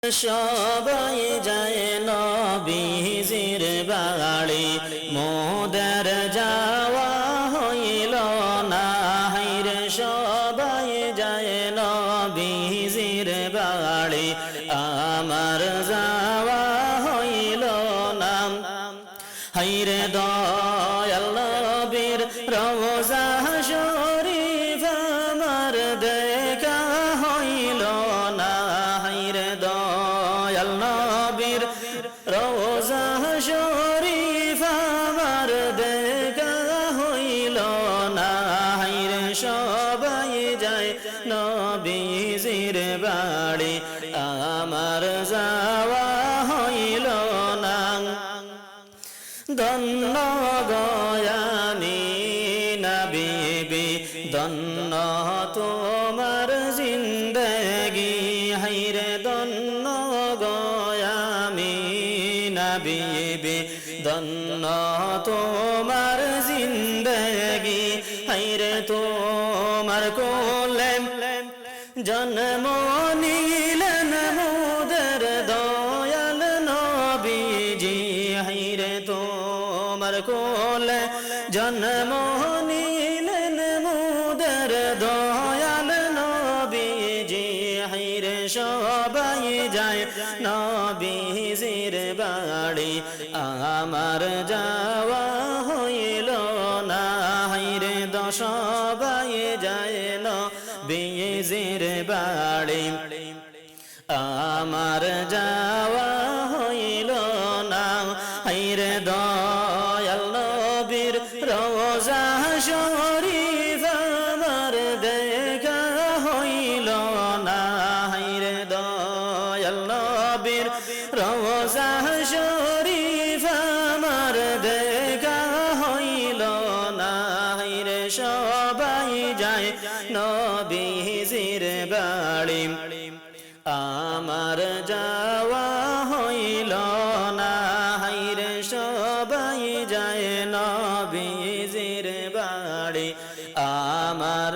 সবাই যায় নবীজির বাড়ি মোদের যাওয়া হইল না হাইরে সবাই যায় নবীজির বাড়ি আমার যাওয়া হইল না হাইরে দয়াল নবীর রওজা শরীফ আমার দেখা হইল না হাইরে দয়াল নবীর রওজা শরীফ আমার দেখা হইল না হাইরে সবাই যায় নবীজির বাড়ি আমার যাওয়া হইল না ধন্য গয়ানি নবী ধন্য তোমার জিন্দগি হাইরে ধন্য গয়ামি নবী ধন্য তোমার জিন্দগি হাইরে তোমার কোলে জন্ম নিলেন মোদের দয়াল নবীজি হাইরে তোমার কোলে জন্ম নিলেন মোদের দয়াল নবীজি হাইরে সবাই যায় নবীজির বাড়ি আমার যাওয়া হইল না হাইরে সবাই যায় নবীজির বাড়ি আমার যাওয়া হইল না হাইরে দয়াল নবীর রওজা শরীফ আমার দেখা হইল না হাইরে দয়াল নবীর রওজা শরীফ আমার দেখা হইল না হাইরে সবাই যায় নবীজির বাড়ি আমার যাওয়া হইল না হাইরে সবাই যায় নবীজির বাড়ি আমার